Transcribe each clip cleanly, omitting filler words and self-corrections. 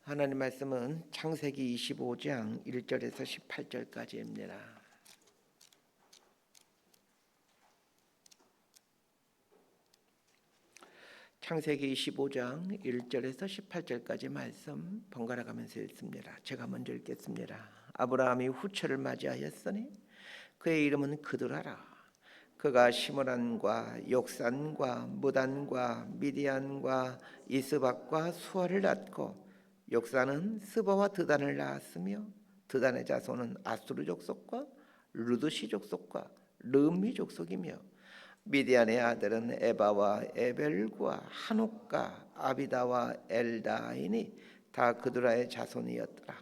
하나님 말씀은 창세기 25장 1절에서 18절까지입니다. 창세기 25장 1절에서 18절까지 말씀 번갈아 가면서 읽습니다. 제가 먼저 읽겠습니다. 아브라함이 후처를 맞이하였으니 그의 이름은 그드라라. 그가 시므란과 욕산과 무단과 미디안과 이스박과 수아를 낳고 욕산은 스바와 드단을 낳았으며 드단의 자손은 아수르 족속과 루드시 족속과 르미 족속이며 미디안의 아들은 에바와 에벨과 한옥과 아비다와 엘다이니 다 그드라의 자손이었더라.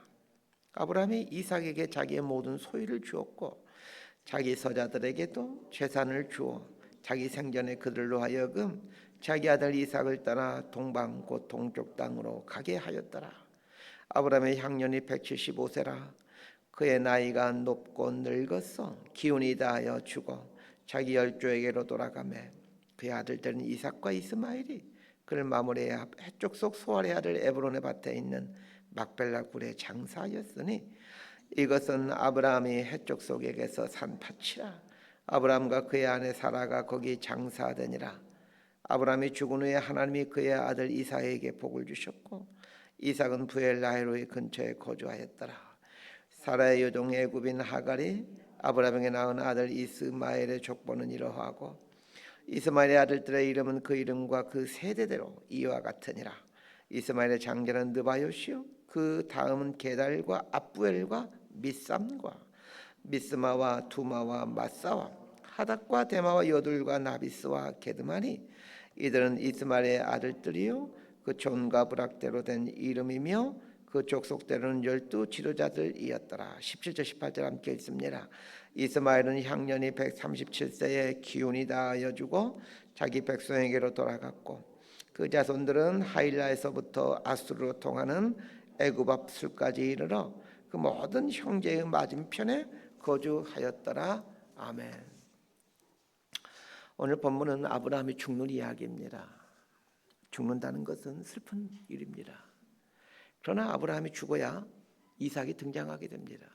아브라함이 이삭에게 자기의 모든 소유를 주었고 자기 서자들에게도 재산을 주어 자기 생전에 그들로 하여금 자기 아들 이삭을 떠나 동방 곧 동쪽 땅으로 가게 하였더라. 아브라함의 향년이 175세라. 그의 나이가 높고 늙었어 기운이 다하여 죽어 자기 열조에게로 돌아가매 그의 아들들은 이삭과 이스마엘이 그를 마무리해 해쪽 속 소알의 아들 에브론의 밭에 있는 막벨라 굴에 장사하였으니 이것은 아브라함이 해쪽 속에게서 산 밭이라. 아브라함과 그의 아내 사라가 거기 장사하더니라. 아브라함이 죽은 후에 하나님이 그의 아들 이삭에게 복을 주셨고 이삭은 부엘라헬로의 근처에 거주하였더라. 사라의 여종 애굽인 하갈이 아브라함에게 낳은 아들 이스마엘의 족보는 이러하고 이스마엘의 아들들의 이름은 그 이름과 그 세대대로 이와 같으니라. 이스마엘의 장자는 느바요시요 그 다음은 게달과 압부엘과 미삼과 미스마와 두마와 마사와 하닥과 데마와 여둘과 나비스와 게드마니 이들은 이스마엘의 아들들이요 그 존과 부락대로 된 이름이며 그 족속대로는 12 지도자들이었더라. 17절 18절 함께 읽습니다. 이스마엘은 향년이 137세에 기운이 다하여 죽어 자기 백성에게로 돌아갔고 그 자손들은 하일라에서부터 아수르로 통하는 애굽 앞 술까지 이르러 그 모든 형제의 맞은편에 거주하였더라. 아멘. 오늘 본문은 아브라함이 죽는 이야기입니다. 죽는다는 것은 슬픈 일입니다. 그러나 아브라함이 죽어야 이삭이 등장하게 됩니다.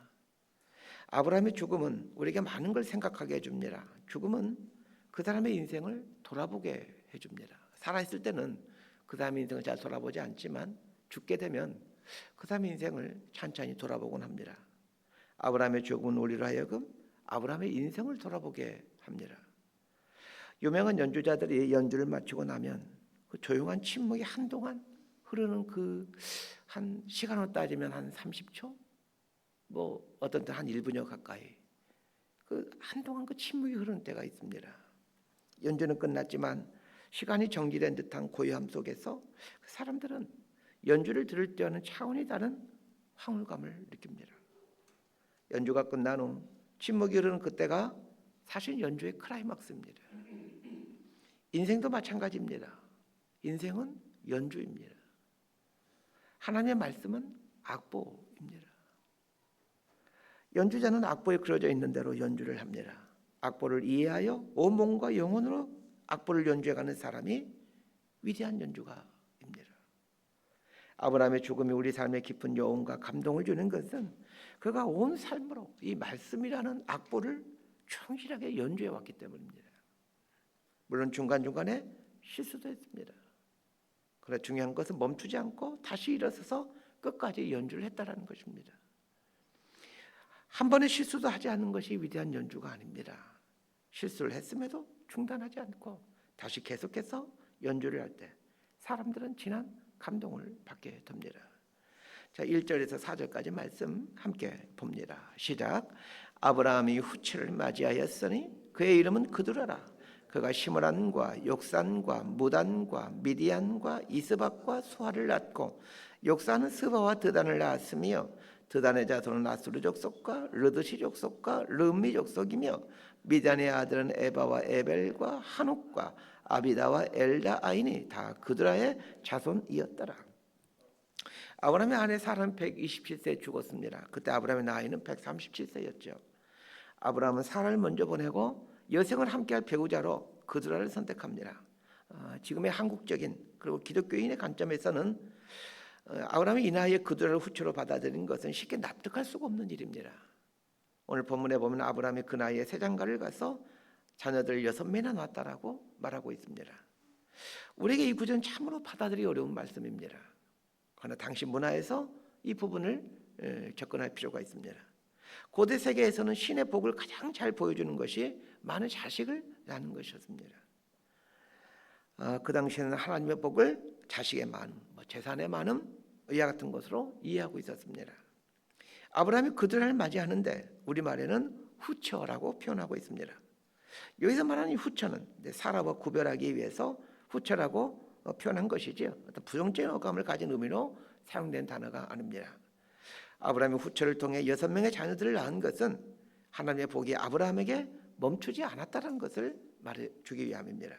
아브라함의 죽음은 우리에게 많은 걸 생각하게 해줍니다. 죽음은 그 사람의 인생을 돌아보게 해줍니다. 살아있을 때는 그 사람의 인생을 잘 돌아보지 않지만 죽게 되면 그 사람의 인생을 찬찬히 돌아보곤 합니다. 아브라함의 죽음은 우리로 하여금 아브라함의 인생을 돌아보게 합니다. 유명한 연주자들이 연주를 마치고 나면 그 조용한 침묵이 한동안 흐르는 그 한 시간으로 따지면 한 30초, 뭐 어떤 때 한 1분여 가까이 그 한동안 그 침묵이 흐르는 때가 있습니다. 연주는 끝났지만 시간이 정지된 듯한 고요함 속에서 사람들은 연주를 들을 때와는 차원이 다른 황홀감을 느낍니다. 연주가 끝난 후 침묵이 흐르는 그때가 사실 연주의 클라이막스입니다. 인생도 마찬가지입니다. 인생은 연주입니다. 하나님의 말씀은 악보입니다. 연주자는 악보에 그려져 있는 대로 연주를 합니다. 악보를 이해하여 온 몸과 영혼으로 악보를 연주해가는 사람이 위대한 연주가입니다. 아브라함의 죽음이 우리 삶에 깊은 여운과 감동을 주는 것은 그가 온 삶으로 이 말씀이라는 악보를 충실하게 연주해 왔기 때문입니다. 물론 중간중간에 실수도 했습니다. 그러나 중요한 것은 멈추지 않고 다시 일어서서 끝까지 연주를 했다는 것입니다. 한 번의 실수도 하지 않는 것이 위대한 연주가 아닙니다. 실수를 했음에도 중단하지 않고 다시 계속해서 연주를 할 때 사람들은 진한 감동을 받게 됩니다. 자, 1절에서 4절까지 말씀 함께 봅니다. 시작. 아브라함이 후처를 맞이하였으니 그의 이름은 그드라라. 그가 시므란과 욕산과 무단과 미디안과 이스박과 수아를 낳고 욕산은 스바와 드단을 낳았으며 드단의 자손은 아수르 족속과 르드시 족속과 르미 족속이며 미디안의 아들은 에바와 에벨과 한옥과 아비다와 엘다아이니 다 그드라의 자손이었더라. 아브라함의 아내 사라는 127세에 죽었습니다. 그때 아브라함의 나이는 137세였죠. 아브라함은 사라를 먼저 보내고 여생을 함께할 배우자로 그드라를 선택합니다. 지금의 한국적인 그리고 기독교인의 관점에서는 아브라함이 이 나이에 그들을 후처로 받아들인 것은 쉽게 납득할 수가 없는 일입니다. 오늘 본문에 보면 아브라함이 그 나이에 새 장가를 가서 자녀들 6명이나 낳았다라고 말하고 있습니다. 우리에게 이 구절은 참으로 받아들이기 어려운 말씀입니다. 그러나 당시 문화에서 이 부분을 접근할 필요가 있습니다. 고대 세계에서는 신의 복을 가장 잘 보여주는 것이 많은 자식을 낳는 것이었습니다. 그 당시에는 하나님의 복을 자식의 많음, 재산의 많음, 이와 같은 것으로 이해하고 있었습니다. 아브라함이 그들을 맞이하는데 우리말에는 후처라고 표현하고 있습니다. 여기서 말하는 이 후처는 사라와 구별하기 위해서 후처라고 표현한 것이지 어떤 부정적인 어감을 가진 의미로 사용된 단어가 아닙니다. 아브라함이 후처를 통해 6명의 자녀들을 낳은 것은 하나님의 복이 아브라함에게 멈추지 않았다는 것을 말해주기 위함입니다.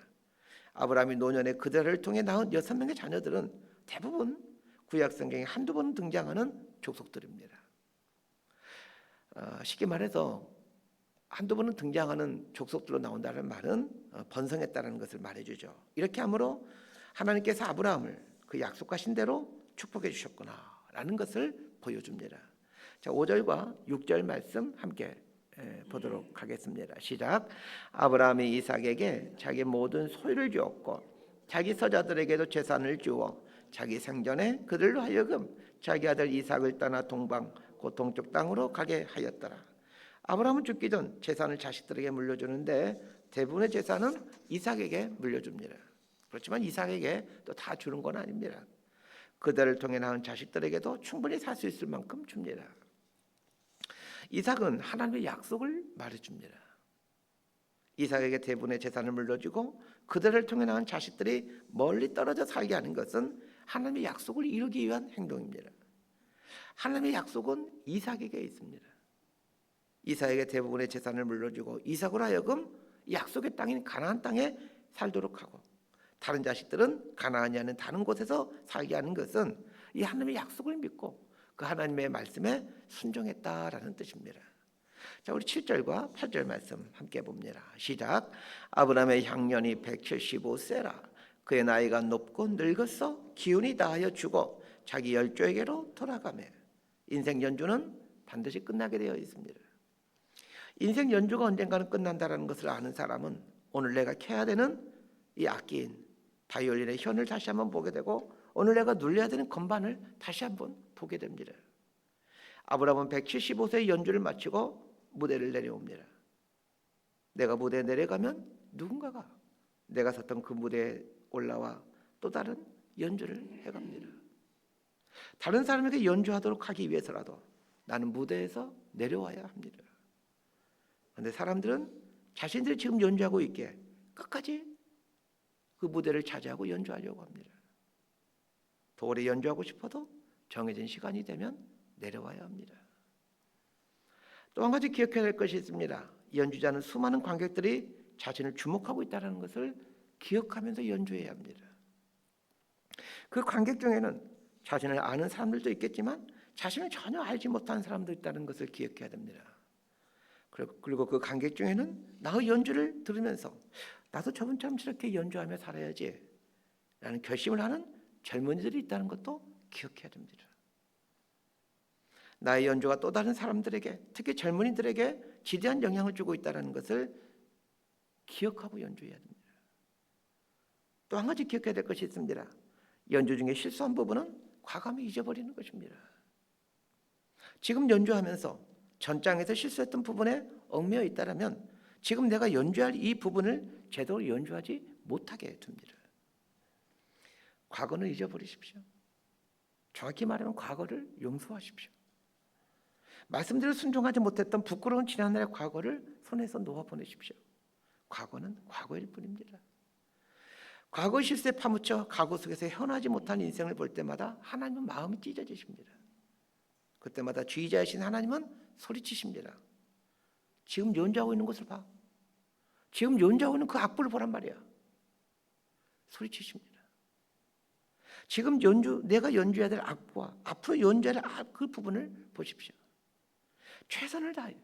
아브라함이 노년에 그들을 통해 낳은 6명의 자녀들은 대부분 구약성경에 한두 번 등장하는 족속들입니다. 쉽게 말해서 한두 번은 등장하는 족속들로 나온다는 말은 번성했다는 것을 말해주죠. 이렇게 함으로 하나님께서 아브라함을 그 약속하신 대로 축복해 주셨구나라는 것을 보여줍니다. 자, 5절과 6절 말씀 함께 보도록 하겠습니다. 시작. 아브라함이 이삭에게 자기 모든 소유를 주었고 자기 서자들에게도 재산을 주어 자기 생전에 그들로 하여금 자기 아들 이삭을 떠나 동방 곧 동쪽 땅으로 가게 하였더라. 아브라함은 죽기 전 재산을 자식들에게 물려주는데 대부분의 재산은 이삭에게 물려줍니다. 그렇지만 이삭에게 또 다 주는 건 아닙니다. 그들을 통해 낳은 자식들에게도 충분히 살 수 있을 만큼 줍니다. 이삭은 하나님의 약속을 말해줍니다. 이삭에게 대부분의 재산을 물려주고 그들을 통해 낳은 자식들이 멀리 떨어져 살게 하는 것은 하나님의 약속을 이루기 위한 행동입니다. 하나님의 약속은 이삭에게 있습니다. 이삭에게 대부분의 재산을 물려주고 이삭으로 하여금 약속의 땅인 가나안 땅에 살도록 하고 다른 자식들은 가나안이 아닌 다른 곳에서 살게 하는 것은 이 하나님의 약속을 믿고 그 하나님의 말씀에 순종했다라는 뜻입니다. 자, 우리 7절과 8절 말씀 함께 봅니다. 시작. 아브라함의 향년이 175세라. 그의 나이가 높고 늙었어 기운이 다하여 죽어 자기 열조에게로 돌아가매. 인생 연주는 반드시 끝나게 되어 있습니다. 인생 연주가 언젠가는 끝난다는 것을 아는 사람은 오늘 내가 켜야 되는 이 악기인 바이올린의 현을 다시 한번 보게 되고 오늘 내가 눌려야 되는 건반을 다시 한번 보게 됩니다. 아브라함은 175세의 연주를 마치고 무대를 내려옵니다. 내가 무대에 내려가면 누군가가 내가 섰던 그 무대에 올라와 또 다른 연주를 해갑니다. 다른 사람에게 연주하도록 하기 위해서라도 나는 무대에서 내려와야 합니다. 그런데 사람들은 자신들이 지금 연주하고 있게 끝까지 그 무대를 차지하고 연주하려고 합니다. 더 오래 연주하고 싶어도 정해진 시간이 되면 내려와야 합니다. 또 한 가지 기억해야 할 것이 있습니다. 연주자는 수많은 관객들이 자신을 주목하고 있다는 것을 기억하면서 연주해야 합니다. 그 관객 중에는 자신을 아는 사람들도 있겠지만 자신을 전혀 알지 못하는 사람도 있다는 것을 기억해야 됩니다. 그리고 그 관객 중에는 나의 연주를 들으면서 나도 저분처럼 저렇게 연주하며 살아야지 라는 결심을 하는 젊은이들이 있다는 것도 기억해야 됩니다. 나의 연주가 또 다른 사람들에게 특히 젊은이들에게 지대한 영향을 주고 있다는 것을 기억하고 연주해야 됩니다. 또 한 가지 기억해야 될 것이 있습니다. 연주 중에 실수한 부분은 과감히 잊어버리는 것입니다. 지금 연주하면서 전장에서 실수했던 부분에 얽매여 있다면 지금 내가 연주할 이 부분을 제대로 연주하지 못하게 둡니다. 과거는 잊어버리십시오. 정확히 말하면 과거를 용서하십시오. 말씀대로 순종하지 못했던 부끄러운 지난날의 과거를 손에서 놓아보내십시오. 과거는 과거일 뿐입니다. 과거 실수에 파묻혀 과거 속에서 헤어나지 못한 인생을 볼 때마다 하나님은 마음이 찢어지십니다. 그때마다 주의자이신 하나님은 소리치십니다. 지금 연주하고 있는 것을 봐. 지금 연주하고 있는 그 악보를 보란 말이야. 소리치십니다. 지금 내가 연주해야 될 악보와 앞으로 연주해야 될 그 부분을 보십시오. 최선을 다해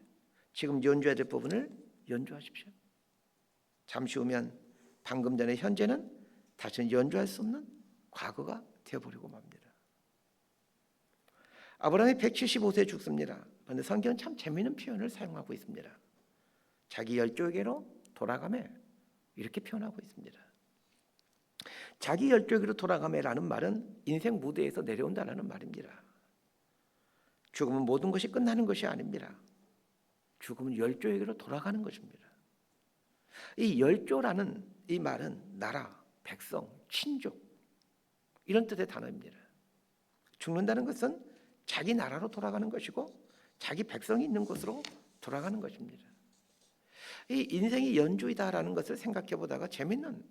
지금 연주해야 될 부분을 연주하십시오. 잠시 후면 방금 전의 현재는 다시는 연주할 수 없는 과거가 되어버리고 맙니다. 아브라함이 175세에 죽습니다. 그런데 성경은 참 재미있는 표현을 사용하고 있습니다. 자기 열조에게로 돌아가매 이렇게 표현하고 있습니다. 자기 열조에게로 돌아가매라는 말은 인생 무대에서 내려온다는 말입니다. 죽음은 모든 것이 끝나는 것이 아닙니다. 죽음은 열조에게로 돌아가는 것입니다. 이 열조라는 이 말은 나라, 백성, 친족 이런 뜻의 단어입니다. 죽는다는 것은 자기 나라로 돌아가는 것이고 자기 백성이 있는 곳으로 돌아가는 것입니다. 이 인생이 연주이다라는 것을 생각해 보다가 재밌는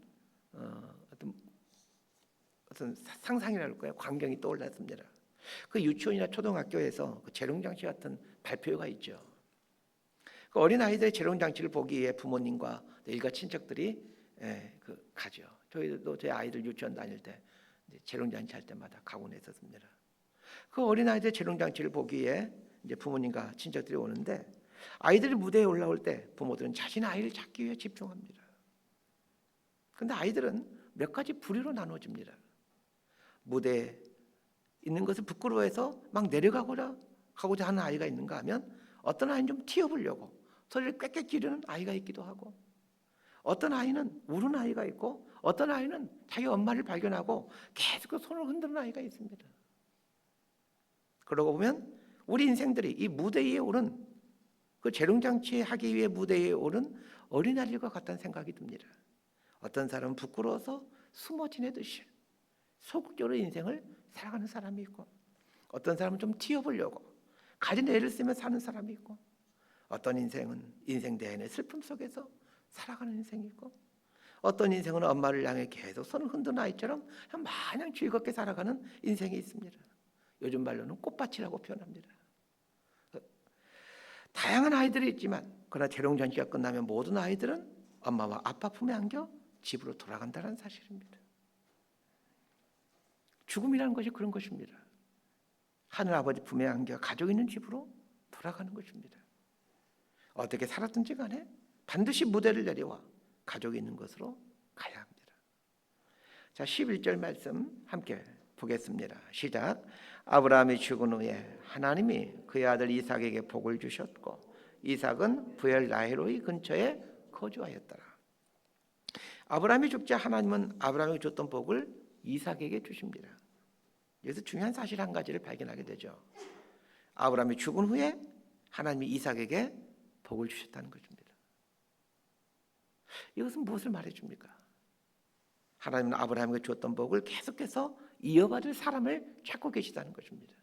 어떤 상상이랄까요? 광경이 떠올랐습니다. 그 유치원이나 초등학교에서 그 재롱장치 같은 발표회가 있죠. 그 어린 아이들의 재롱장치를 보기 위해 부모님과 일가 친척들이 가죠. 저희도 제 아이들 유치원 다닐 때 재롱장치 할 때마다 가곤 했었습니다. 그 어린 아이들 재롱장치를 보기 위해 이제 부모님과 친척들이 오는데 아이들이 무대에 올라올 때 부모들은 자신의 아이를 찾기 위해 집중합니다. 그런데 아이들은 몇 가지 부류로 나눠집니다. 무대에 있는 것을 부끄러워해서 막 내려가고자 하는 아이가 있는가 하면 어떤 아이는 좀 튀어보려고 소리를 꽥꽥 지르는 아이가 있기도 하고 어떤 아이는 우는 아이가 있고 어떤 아이는 자기 엄마를 발견하고 계속 손을 흔드는 아이가 있습니다. 그러고 보면 우리 인생들이 이 무대 위에 오른 그 재롱장치 하기 위해 무대 위에 오른 어린아이들과 같다는 생각이 듭니다. 어떤 사람은 부끄러워서 숨어 지내듯이 소극적으로 인생을 살아가는 사람이 있고 어떤 사람은 좀 튀어보려고 가진 애를 쓰며 사는 사람이 있고 어떤 인생은 인생 내내 슬픔 속에서 살아가는 인생이 있고 어떤 인생은 엄마를 향해 계속 손을 흔드는 아이처럼 마냥 즐겁게 살아가는 인생이 있습니다. 요즘 말로는 꽃밭이라고 표현합니다. 다양한 아이들이 있지만 그러나 재롱잔치가 끝나면 모든 아이들은 엄마와 아빠 품에 안겨 집으로 돌아간다는 사실입니다. 죽음이라는 것이 그런 것입니다. 하늘 아버지 품에 안겨 가족 있는 집으로 돌아가는 것입니다. 어떻게 살았든지 간에 반드시 무대를 내려와 가족이 있는 곳으로 가야 합니다. 자, 11절 말씀 함께 보겠습니다. 시작. 아브라함이 죽은 후에 하나님이 그의 아들 이삭에게 복을 주셨고 이삭은 부엘 라헬로이 근처에 거주하였더라. 아브라함이 죽자 하나님은 아브라함에게 줬던 복을 이삭에게 주십니다. 여기서 중요한 사실 한 가지를 발견하게 되죠. 아브라함이 죽은 후에 하나님이 이삭에게 복을 주셨다는 것입니다. 이것은 무엇을 말해줍니까? 하나님은 아브라함에게 줬던 복을 계속해서 이어받을 사람을 찾고 계시다는 것입니다.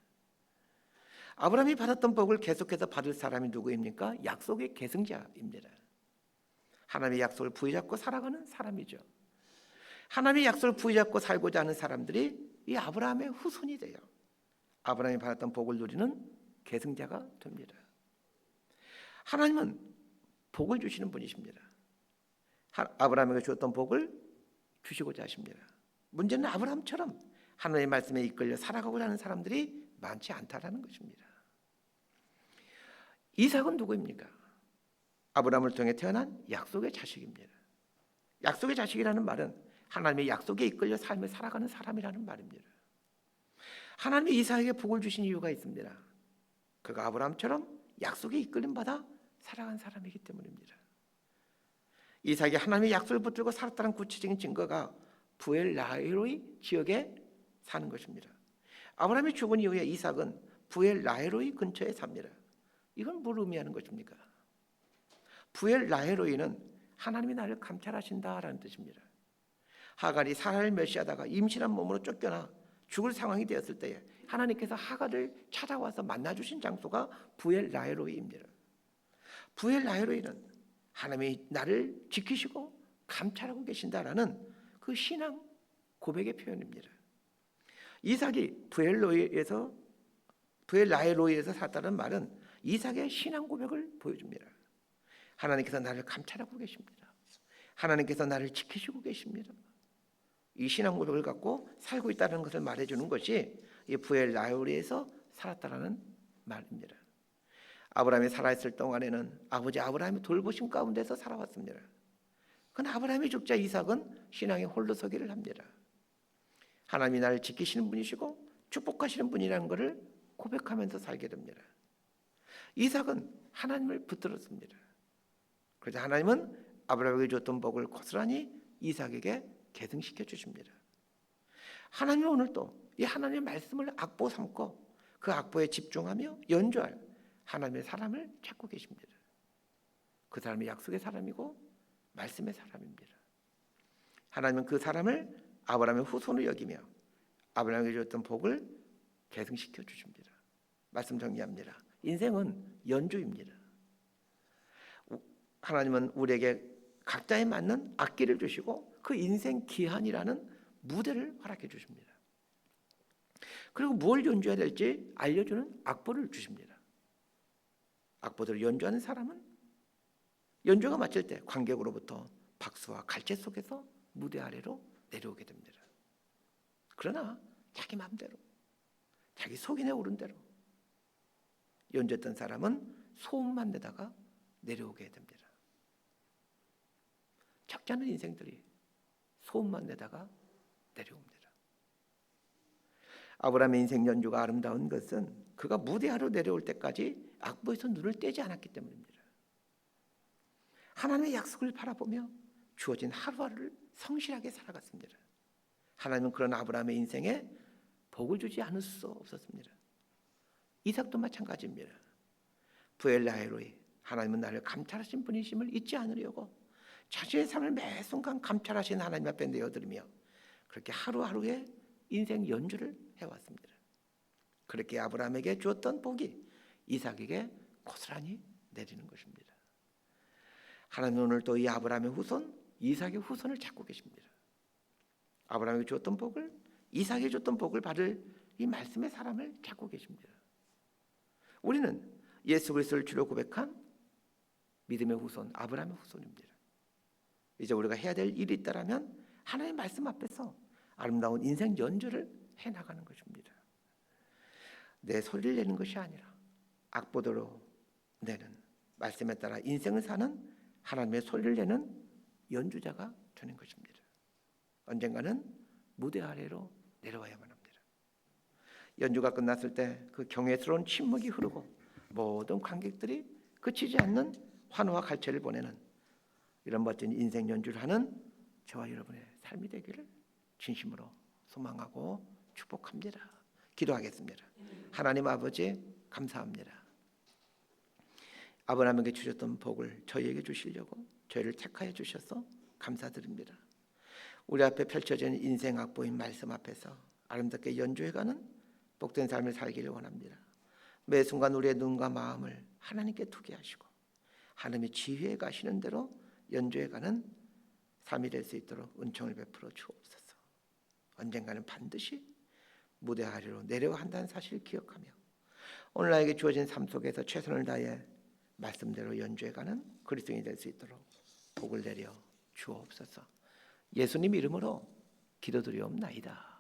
아브라함이 받았던 복을 계속해서 받을 사람이 누구입니까? 약속의 계승자입니다. 하나님의 약속을 부여잡고 살아가는 사람이죠. 하나님의 약속을 부여잡고 살고자 하는 사람들이 이 아브라함의 후손이 돼요. 아브라함이 받았던 복을 누리는 계승자가 됩니다. 하나님은 복을 주시는 분이십니다. 아브라함에게 주었던 복을 주시고자 하십니다. 문제는 아브라함처럼 하나님의 말씀에 이끌려 살아가고자 하는 사람들이 많지 않다라는 것입니다. 이삭은 누구입니까? 아브라함을 통해 태어난 약속의 자식입니다. 약속의 자식이라는 말은 하나님의 약속에 이끌려 삶을 살아가는 사람이라는 말입니다. 하나님이 이삭에게 복을 주신 이유가 있습니다. 그가 아브라함처럼 약속에 이끌림 받아 살아간 사람이기 때문입니다. 이삭이 하나님의 약속을 붙들고 살았다는 구체적인 증거가 부엘 라헬로이 지역에 사는 것입니다. 아브라함이 죽은 이후에 이삭은 부엘 라헬로이 근처에 삽니다. 이건 뭘 의미하는 것입니까? 부엘 라헬로이는 하나님이 나를 감찰하신다라는 뜻입니다. 하갈이 사라를 멸시하다가 임신한 몸으로 쫓겨나 죽을 상황이 되었을 때에 하나님께서 하갈을 찾아와서 만나주신 장소가 부엘 라헬로이입니다. 부엘 라헬로이는 하나님이 나를 지키시고 감찰하고 계신다라는 그 신앙 고백의 표현입니다. 이삭이 부엘 라헬로이에서 살았다는 말은 이삭의 신앙 고백을 보여줍니다. 하나님께서 나를 감찰하고 계십니다. 하나님께서 나를 지키시고 계십니다. 이 신앙 고백을 갖고 살고 있다는 것을 말해주는 것이 이 부엘 라헬로이에서 살았다는 말입니다. 아브라함이 살아있을 동안에는 아버지 아브라함이 돌보심 가운데서 살아왔습니다. 그러나 아브라함이 죽자 이삭은 신앙의 홀로 서기를 합니다. 하나님이 나를 지키시는 분이시고 축복하시는 분이라는 것을 고백하면서 살게 됩니다. 이삭은 하나님을 붙들었습니다. 그래서 하나님은 아브라함에게 줬던 복을 고스란히 이삭에게 계승시켜 주십니다. 하나님은 오늘도 이 하나님의 말씀을 악보 삼고 그 악보에 집중하며 연주할 하나님의 사람을 찾고 계십니다. 그 사람이 약속의 사람이고 말씀의 사람입니다. 하나님은 그 사람을 아브라함의 후손으로 여기며 아브라함에게 줬던 복을 계승시켜 주십니다. 말씀 정리합니다. 인생은 연주입니다. 하나님은 우리에게 각자에 맞는 악기를 주시고 그 인생 기한이라는 무대를 허락해 주십니다. 그리고 뭘 연주해야 될지 알려주는 악보를 주십니다. 악보들을 연주하는 사람은 연주가 마칠 때 관객으로부터 박수와 갈채 속에서 무대 아래로 내려오게 됩니다. 그러나 자기 마음대로 자기 속이 내오른 대로 연주했던 사람은 소음만 내다가 내려오게 됩니다. 적지 않은 인생들이 소음만 내다가 내려옵니다. 아브라함의 인생 연주가 아름다운 것은 그가 무대하러 내려올 때까지 악보에서 눈을 떼지 않았기 때문입니다. 하나님의 약속을 바라보며 주어진 하루하루를 성실하게 살아갔습니다. 하나님은 그런 아브라함의 인생에 복을 주지 않을 수 없었습니다. 이삭도 마찬가지입니다. 부엘라헬로이 하나님은 나를 감찰하신 분이심을 잊지 않으려고 자신의 삶을 매 순간 감찰하신 하나님 앞에 내어드리며 그렇게 하루하루의 인생 연주를 해왔습니다. 그렇게 아브라함에게 주었던 복이 이삭에게 고스란히 내리는 것입니다. 하나님은 오늘 또 이 아브라함의 후손 이삭의 후손을 찾고 계십니다. 아브라함에게 주었던 복을 이삭에게 줬던 복을 받을 이 말씀의 사람을 찾고 계십니다. 우리는 예수 그리스도를 주로 고백한 믿음의 후손 아브라함의 후손입니다. 이제 우리가 해야 될 일이 있다라면 하나님의 말씀 앞에서 아름다운 인생 연주를 해나가는 것입니다. 내 소리를 내는 것이 아니라 악보대로 내는 말씀에 따라 인생을 사는 하나님의 소리를 내는 연주자가 되는 것입니다. 언젠가는 무대 아래로 내려와야만 합니다. 연주가 끝났을 때 그 경외스러운 침묵이 흐르고 모든 관객들이 그치지 않는 환호와 갈채를 보내는 이런 멋진 인생 연주를 하는 저와 여러분의 삶이 되기를 진심으로 소망하고 축복합니다. 기도하겠습니다. 하나님 아버지 감사합니다. 아브라함에게 주셨던 복을 저희에게 주시려고 저희를 택하여 주셔서 감사드립니다. 우리 앞에 펼쳐진 인생 악보인 말씀 앞에서 아름답게 연주해가는 복된 삶을 살기를 원합니다. 매 순간 우리의 눈과 마음을 하나님께 두게 하시고 하나님의 지혜에 가시는 대로 연주해가는 삶이 될 수 있도록 은총을 베풀어 주옵소서. 언젠가는 반드시 무대 아래로 내려야 한다는 사실을 기억하며 오늘 나에게 주어진 삶 속에서 최선을 다해 말씀대로 연주해가는 그리스도인이 될 수 있도록 복을 내려 주옵소서. 예수님 이름으로 기도드리옵나이다.